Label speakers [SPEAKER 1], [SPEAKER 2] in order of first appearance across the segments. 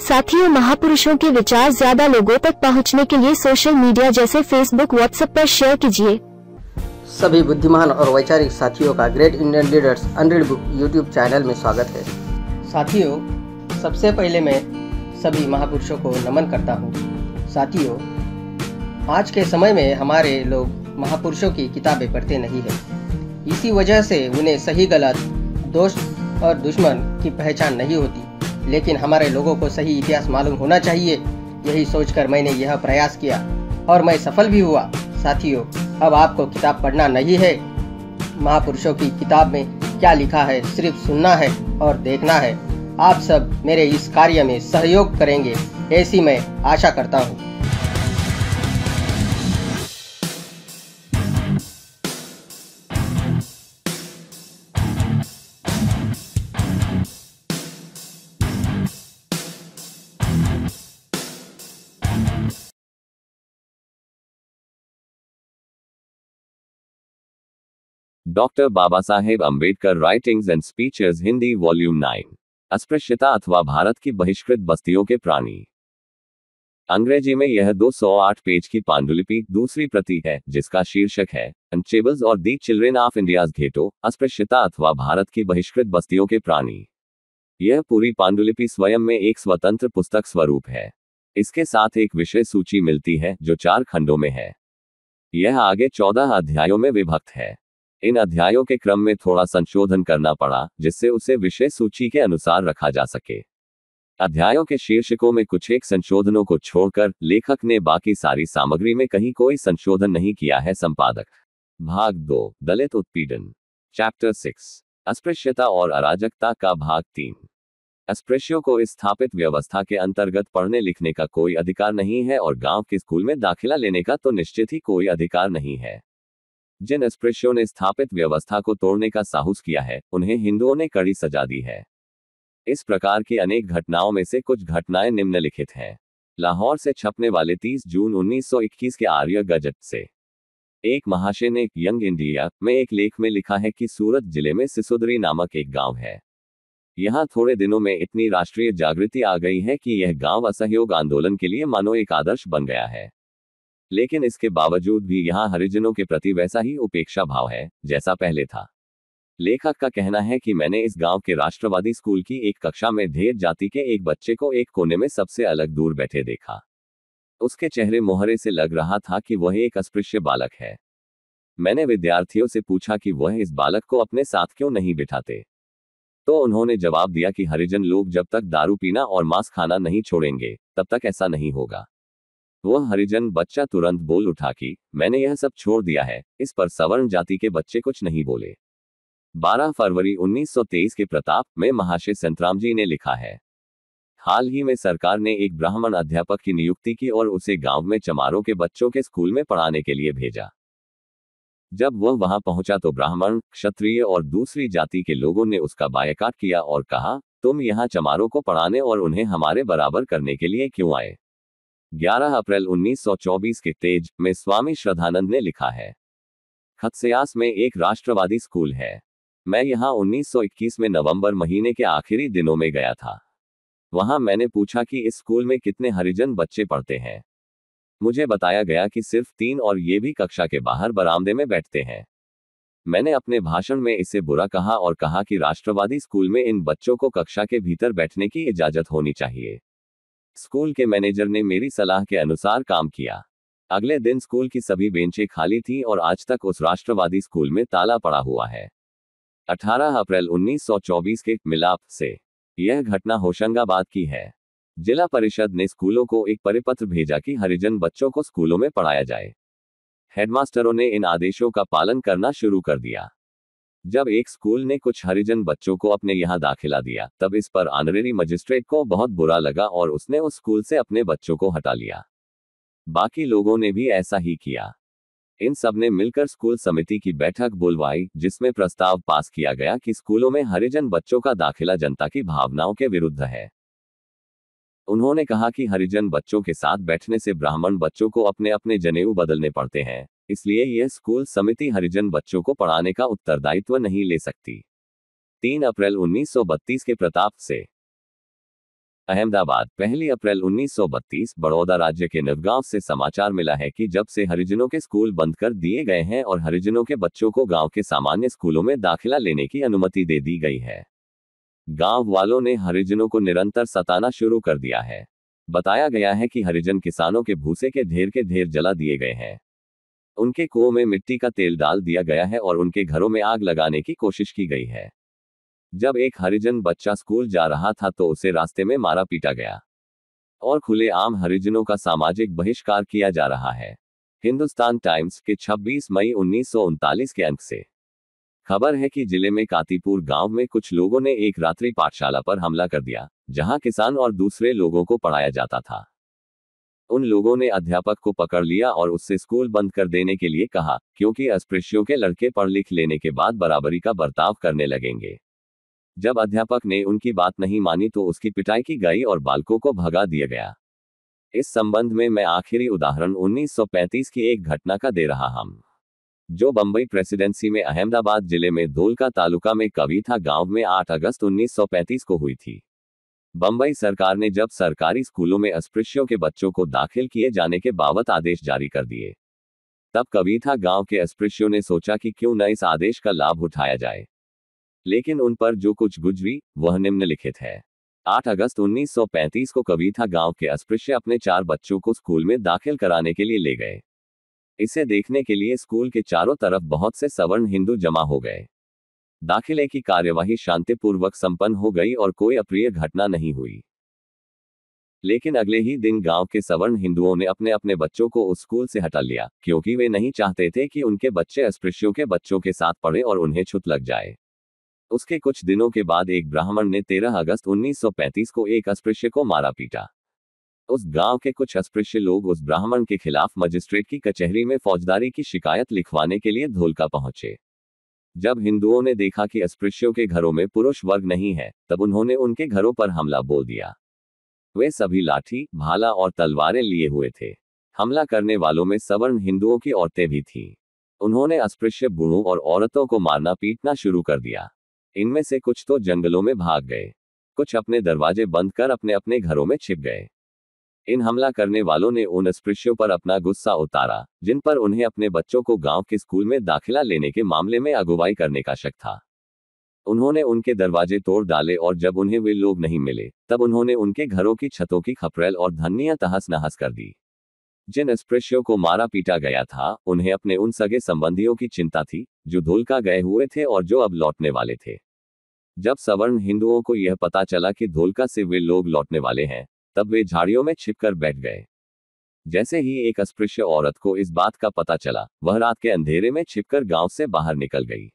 [SPEAKER 1] साथियों, महापुरुषों के विचार ज्यादा लोगों तक पहुंचने के लिए सोशल मीडिया जैसे फेसबुक, व्हाट्सएप पर शेयर कीजिए।
[SPEAKER 2] सभी बुद्धिमान और वैचारिक साथियों का great Indian leaders unread book YouTube channel में स्वागत है। साथियों, सबसे पहले मैं सभी महापुरुषों को नमन करता हूँ। साथियों, आज के समय में हमारे लोग महापुरुषों की किताबें पढ़ते नहीं हैं। इसी वजह से उन्हें सही गलत, दोस्त और दुश्मन की पहचान नहीं होती। लेकिन हमारे लोगों को सही इतिहास मालूम होना चाहिए। यही सोचकर मैंने यह प्रयास किया और मैं सफल भी हुआ। साथियों, अब आपको किताब पढ़ना नहीं है, महापुरुषों की किताब में क्या लिखा है सिर्फ सुनना है और देखना है। आप सब मेरे इस कार्य में सहयोग करेंगे, ऐसी मैं आशा करता हूँ।
[SPEAKER 3] Doctor Baba Saheb Ambedkar writings and speeches Hindi volume 9। अस्पृश्यता अथवा भारत की बहिष्कृत बस्तियों के प्राणी। अंग्रेजी में यह 208 पेज की पांडुलिपि दूसरी प्रति है, जिसका शीर्षक है अनचेबल्स और the children of India's ghetto, अस्पृश्यता अथवा भारत की बहिष्कृत बस्तियों के प्राणी। यह पूरी पांडुलिपि स्वयं में एक स्वतंत्र पुस्तक स्वरूप है। इसके साथ एक विषय सूची मिलती है जो 4 खंडों में है। यह आगे 14 अध्यायों में विभक्त है। इन अध्यायों के क्रम में थोड़ा संशोधन करना पड़ा, जिससे उसे विषय सूची के अनुसार रखा जा सके। अध्यायों के शीर्षकों में कुछ एक संशोधनों को छोड़कर लेखक ने बाकी सारी सामग्री में कहीं कोई संशोधन नहीं किया है। संपादक। भाग 2, दलित उत्पीड़न। चैप्टर 6, अस्पृश्यता और अराजकता का भाग 3। अस्पृश्यों को स्थापित व्यवस्था के अंतर्गत पढ़ने लिखने का कोई अधिकार नहीं है और गांव के स्कूल में दाखिला लेने का तो निश्चित ही कोई अधिकार नहीं है। जिन अस्पृश्यों ने स्थापित व्यवस्था को तोड़ने का साहस किया है, उन्हें हिंदुओं ने कड़ी सजा दी है। इस प्रकार की अनेक घटनाओं में से कुछ घटनाएं निम्नलिखित हैं। लाहौर से छपने वाले 30 जून 1921 के आर्य गजट से एक महाशय ने यंग इंडिया में एक लेख में लिखा है कि सूरत जिले में सिसोदरी नामक एक गांव है। यहां थोड़े दिनों में इतनी राष्ट्रीय जागृति आ गई है कि यह गांव असहयोग आंदोलन के लिए मानो एक आदर्श बन गया है। लेकिन इसके बावजूद भी यहां हरिजनों के प्रति वैसा ही उपेक्षा भाव है जैसा पहले था। लेखक का कहना है कि मैंने इस गांव के राष्ट्रवादी स्कूल की एक कक्षा में ढेर जाति के एक बच्चे को एक कोने में सबसे अलग दूर बैठे देखा। उसके चेहरे मोहरे से लग रहा था कि वह एक अस्पृश्य बालक है। मैंने विद्यार्थियों से पूछा कि वह इस बालक को अपने साथ क्यों नहीं बिठाते, तो उन्होंने जवाब दिया कि हरिजन लोग जब तक दारू पीना और मांस खाना नहीं छोड़ेंगे तब तक ऐसा नहीं होगा। वह हरिजन बच्चा तुरंत बोल उठा कि मैंने यह सब छोड़ दिया है। इस पर सवर्ण जाति के बच्चे कुछ नहीं बोले। 12 फरवरी 1923 के प्रताप में महाशय संतराम जी ने लिखा है, हाल ही में सरकार ने एक ब्राह्मण अध्यापक की नियुक्ति की और उसे गांव में चमारों के बच्चों के स्कूल में पढ़ाने के लिए भेजा। जब वह वहां पहुंचा तो ब्राह्मण, क्षत्रिय और दूसरी जाति के लोगों ने उसका बायकाट किया और कहा, तुम यहाँ चमारों को पढ़ाने और उन्हें हमारे बराबर करने के लिए क्यों आए। 11 अप्रैल 1924 के तेज में स्वामी श्रद्धानंद ने लिखा है, खतसयास में एक राष्ट्रवादी स्कूल है। मैं यहाँ 1921 में नवंबर महीने के आखिरी दिनों में गया था। वहां मैंने पूछा कि इस स्कूल में कितने हरिजन बच्चे पढ़ते हैं। मुझे बताया गया कि सिर्फ 3 और ये भी कक्षा के बाहर बरामदे में बैठते हैं। मैंने अपने भाषण में इसे बुरा कहा और कहा कि राष्ट्रवादी स्कूल में इन बच्चों को कक्षा के भीतर बैठने की इजाजत होनी चाहिए। स्कूल के मैनेजर ने मेरी सलाह के अनुसार काम किया। अगले दिन स्कूल की सभी बेंचें खाली थीं और आज तक उस राष्ट्रवादी स्कूल में ताला पड़ा हुआ है। 18 अप्रैल 1924 के मिलाप से यह घटना होशंगाबाद की है। जिला परिषद ने स्कूलों को एक परिपत्र भेजा कि हरिजन बच्चों को स्कूलों में पढ़ाया जाए। हेडमास्टरों ने इन आदेशों का पालन करना शुरू कर दिया। जब एक स्कूल ने कुछ हरिजन बच्चों को अपने यहाँ दाखिला दिया, तब इस पर ऑनरेरी मजिस्ट्रेट को बहुत बुरा लगा और उसने उस स्कूल से अपने बच्चों को हटा लिया। बाकी लोगों ने भी ऐसा ही किया। इन सब ने मिलकर स्कूल समिति की बैठक बुलवाई, जिसमें प्रस्ताव पास किया गया कि स्कूलों में हरिजन बच्चों का दाखिला जनता की भावनाओं के विरुद्ध है। उन्होंने कहा कि हरिजन बच्चों के साथ बैठने से ब्राह्मण बच्चों को अपने अपने जनेऊ बदलने पड़ते हैं, इसलिए यह स्कूल समिति हरिजन बच्चों को पढ़ाने का उत्तरदायित्व नहीं ले सकती। 3 अप्रैल 1932 के प्रताप से अहमदाबाद 1 अप्रैल 1932 बड़ौदा राज्य के नवगांव से समाचार मिला है कि जब से हरिजनों के स्कूल बंद कर दिए गए हैं और हरिजनों के बच्चों को गांव के सामान्य स्कूलों में दाखिला लेने की अनुमति दे दी गई है, गांव वालों ने हरिजनों को निरंतर सताना शुरू कर दिया है। बताया गया है कि हरिजन किसानों के भूसे के ढेर जला दिए गए हैं, उनके कुओं में मिट्टी का तेल डाल दिया गया है और उनके घरों में आग लगाने की कोशिश की गई है। जब एक हरिजन बच्चा स्कूल जा रहा था तो उसे रास्ते में मारा पीटा गया और खुलेआम हरिजनों का सामाजिक बहिष्कार किया जा रहा है। हिंदुस्तान टाइम्स के 26 मई 1939 के अंक से खबर है कि जिले में कातीपुर गांव में कुछ लोगों ने एक रात्रि पाठशाला पर हमला कर दिया, जहां किसान और दूसरे लोगों को पढ़ाया जाता था। उन लोगों ने अध्यापक को पकड़ लिया और उससे स्कूल बंद कर देने के लिए कहा, क्योंकि अस्पृश्यों के लड़के पढ़ लिख लेने के बाद बराबरी का बर्ताव करने लगेंगे। जब अध्यापक ने उनकी बात नहीं मानी तो उसकी पिटाई की गई और बालकों को भगा दिया गया। इस संबंध में मैं आखिरी उदाहरण 1935 की एक घटना का दे रहा हूं, जो बंबई प्रेसिडेंसी में अहमदाबाद जिले में धोलका तालुका में कविथा गांव में 8 अगस्त 1935 को हुई थी। बंबई सरकार ने जब सरकारी स्कूलों में अस्पृश्यों के बच्चों को दाखिल किए जाने के बाबत आदेश जारी कर दिए, तब कविथा गांव के अस्पृश्यों ने सोचा कि क्यों न इस आदेश का लाभ उठाया जाए। लेकिन उन पर जो कुछ गुजरी वह निम्नलिखित है। 8 अगस्त 1935 को कविथा गांव के अस्पृश्य अपने 4 बच्चों को स्कूल में दाखिल कराने के लिए ले गए। इसे देखने के लिए स्कूल के चारों तरफ बहुत से सवर्ण हिंदू जमा हो गए। दाखिले की कार्यवाही शांतिपूर्वक संपन्न हो गई और कोई अप्रिय घटना नहीं हुई। लेकिन अगले ही दिन गांव के सवर्ण हिंदुओं ने अपने अपने बच्चों को उस स्कूल से हटा लिया, क्योंकि वे नहीं चाहते थे कि उनके बच्चे अस्पृश्यों के बच्चों के साथ पढ़े और उन्हें छूत लग जाए। उसके कुछ दिनों के बाद एक ब्राह्मण ने 13 अगस्त 1935 को एक अस्पृश्य को मारा पीटा। उस गांव के कुछ अस्पृश्य लोग उस ब्राह्मण के खिलाफ मजिस्ट्रेट की कचहरी में फौजदारी की शिकायत लिखवाने के लिए धोलका पहुंचे। जब हिंदुओं ने देखा कि अस्पृश्यों के घरों में पुरुष वर्ग नहीं है, तब उन्होंने उनके घरों पर हमला बोल दिया। वे सभी लाठी, भाला और तलवारें लिए हुए थे। हमला करने वालों में सवर्ण हिंदुओं की औरतें भी थीं। उन्होंने अस्पृश्य बूढ़ों और औरतों को मारना पीटना शुरू कर दिया। इनमें से कुछ तो जंगलों में भाग गए, कुछ अपने दरवाजे बंद कर अपने अपने घरों में छिप गए। इन हमला करने वालों ने उन अस्पृश्यों पर अपना गुस्सा उतारा, जिन पर उन्हें अपने बच्चों को गांव के स्कूल में दाखिला लेने के मामले में अगुवाई करने का शक था। उन्होंने उनके दरवाजे तोड़ डाले और जब उन्हें वे लोग नहीं मिले, तब उन्होंने उनके घरों की छतों की खपरेल और धन्नियां तहस नहस कर दी। जिन अस्पृश्यों को मारा पीटा गया था, उन्हें अपने उन सगे संबंधियों की चिंता थी, जो धोलका गए हुए थे और जो अब लौटने वाले थे। जब सवर्ण हिंदुओं को यह पता चला कि धोलका से वे लोग लौटने वाले हैं, तब वे झाड़ियों में छिपकर बैठ गए। जैसे ही एक अस्पृश्य औरत को इस बात का पता चला, वह रात के अंधेरे में छिपकर गांव से बाहर निकल गई।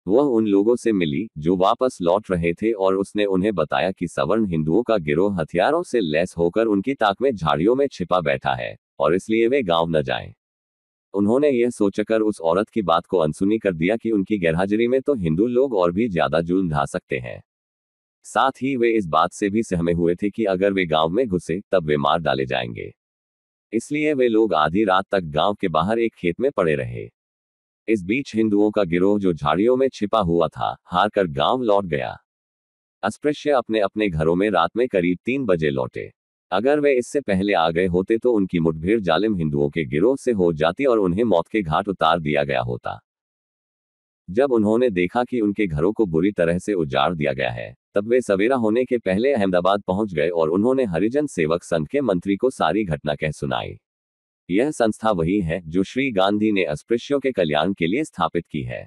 [SPEAKER 3] वह उन लोगों से मिली जो वापस लौट रहे थे और उसने उन्हें बताया कि सवर्ण हिंदुओं का गिरोह हथियारों से लैस होकर उनकी ताक में झाड़ियों में छिपा बैठा है और इसलिए वे गांव न जाएं। उन्होंने यह सोचकर उस औरत की बात को अनसुनी कर दिया कि उनकी गैरहाजिरी में तो हिंदू लोग और भी ज्यादा जुल्म ढा सकते हैं। साथ ही वे इस बात से भी सहमे हुए थे कि अगर वे गांव में घुसे तब वे मार डाले जाएंगे। इसलिए वे लोग आधी रात तक गांव के बाहर एक खेत में पड़े रहे। इस बीच हिंदुओं का गिरोह जो झाड़ियों में छिपा हुआ था, हार कर गांव लौट गया। अस्पृश्य अपने अपने घरों में रात में करीब 3 बजे लौटे। अगर वे इससे पहले आ गए होते तो उनकी मुठभेड़ जालिम हिंदुओं के गिरोह से हो जाती और उन्हें मौत के घाट उतार दिया गया होता। जब उन्होंने देखा कि उनके घरों को बुरी तरह से उजाड़ दिया गया है, तब वे सवेरा होने के पहले अहमदाबाद पहुंच गए और उन्होंने हरिजन सेवक संघ के मंत्री को सारी घटना कह सुनाई। यह संस्था वही है जो श्री गांधी ने अस्पृश्यों के कल्याण के लिए स्थापित की है।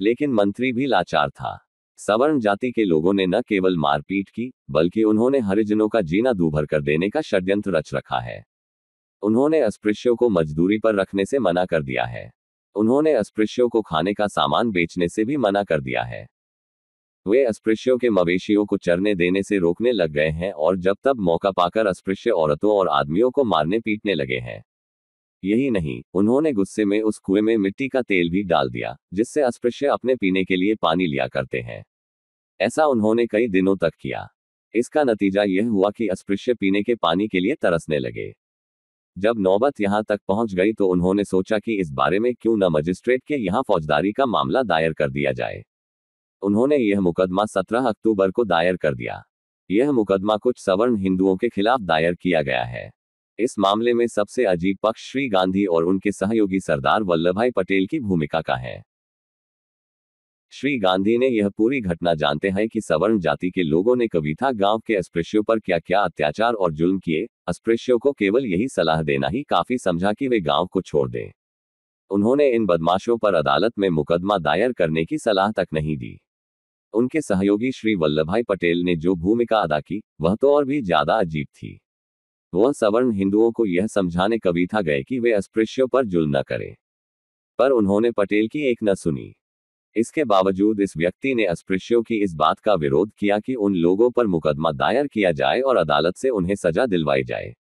[SPEAKER 3] लेकिन मंत्री भी लाचार था। सवर्ण जाति के लोगों ने न केवल मारपीट की, बल्कि उन्होंने हरिजनों का जीना दूभर कर देने का षड्यंत्र रच रखा है। उन्होंने अस्पृश्यों को मजदूरी पर रखने से मना कर दिया है। उन्होंने अस्पृश्यों को खाने का सामान बेचने से भी मना कर दिया है। वे अस्पृश्यों के मवेशियों को चरने देने से रोकने लग गए हैं और जब तब मौका पाकर अस्पृश्य औरतों और आदमियों को मारने पीटने लगे हैं। यही नहीं, उन्होंने गुस्से में उस कुएं में मिट्टी का तेल भी डाल दिया, जिससे अस्पृश्य अपने पीने के लिए पानी लिया करते हैं। ऐसा उन्होंने कई दिनों तक किया। इसका नतीजा यह हुआ कि अस्पृश्य पीने के पानी के लिए तरसने लगे। जब नौबत यहां तक पहुंच गई तो उन्होंने सोचा कि इस बारे में क्यों न मजिस्ट्रेट के यहां फौजदारी का मामला दायर कर दिया जाए। उन्होंने यह मुकदमा 17 अक्टूबर को दायर कर दिया। यह मुकदमा कुछ सवर्ण हिंदुओं के खिलाफ दायर किया गया है। इस मामले में सबसे अजीब पक्ष श्री गांधी और उनके सहयोगी सरदार वल्लभभाई पटेल की भूमिका का है। श्री गांधी ने यह पूरी घटना जानते हैं कि सवर्ण जाति के लोगों ने कविता गांव के अस्पृश्यों पर क्या क्या अत्याचार और जुल्म किए, अस्पृश्यों को केवल यही सलाह देना ही काफी समझा कि वे गांव को छोड़ दें। उन्होंने इन बदमाशों पर अदालत में मुकदमा दायर करने की सलाह तक नहीं दी। उनके सहयोगी श्री वल्लभभाई पटेल ने जो भूमिका अदा की वह तो और भी ज्यादा अजीब थी। वह सवर्ण हिंदुओं को यह समझाने कविता गए कि वे अस्पृश्यों पर जुल्म न करें, पर उन्होंने पटेल की एक न सुनी। इसके बावजूद इस व्यक्ति ने अस्पृश्यों की इस बात का विरोध किया कि उन लोगों पर मुकदमा दायर किया जाए और अदालत से उन्हें सजा दिलवाई जाए।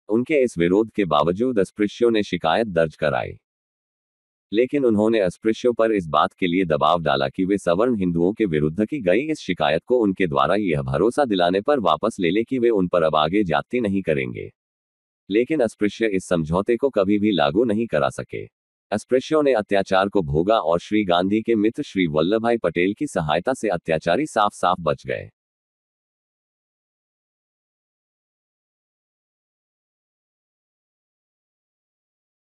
[SPEAKER 3] उनके इस विरोध के बावजूद अस्पृश्यों ने शिकायत दर्ज कराई, लेकिन उन्होंने अस्पृश्यों पर इस बात के लिए दबाव डाला कि वे सवर्ण हिंदुओं के विरुद्ध की गई इस शिकायत को उनके द्वारा यह भरोसा दिलाने पर वापस ले ले कि वे उन पर अब आगे ज्यादती नहीं करेंगे। लेकिन अस्पृश्य इस समझौते को कभी भी लागू नहीं करा सके। अस्पृश्यों ने अत्याचार को भोगा और श्री गांधी के मित्र श्री वल्लभभाई पटेल की सहायता से अत्याचारी साफ साफ बच गए।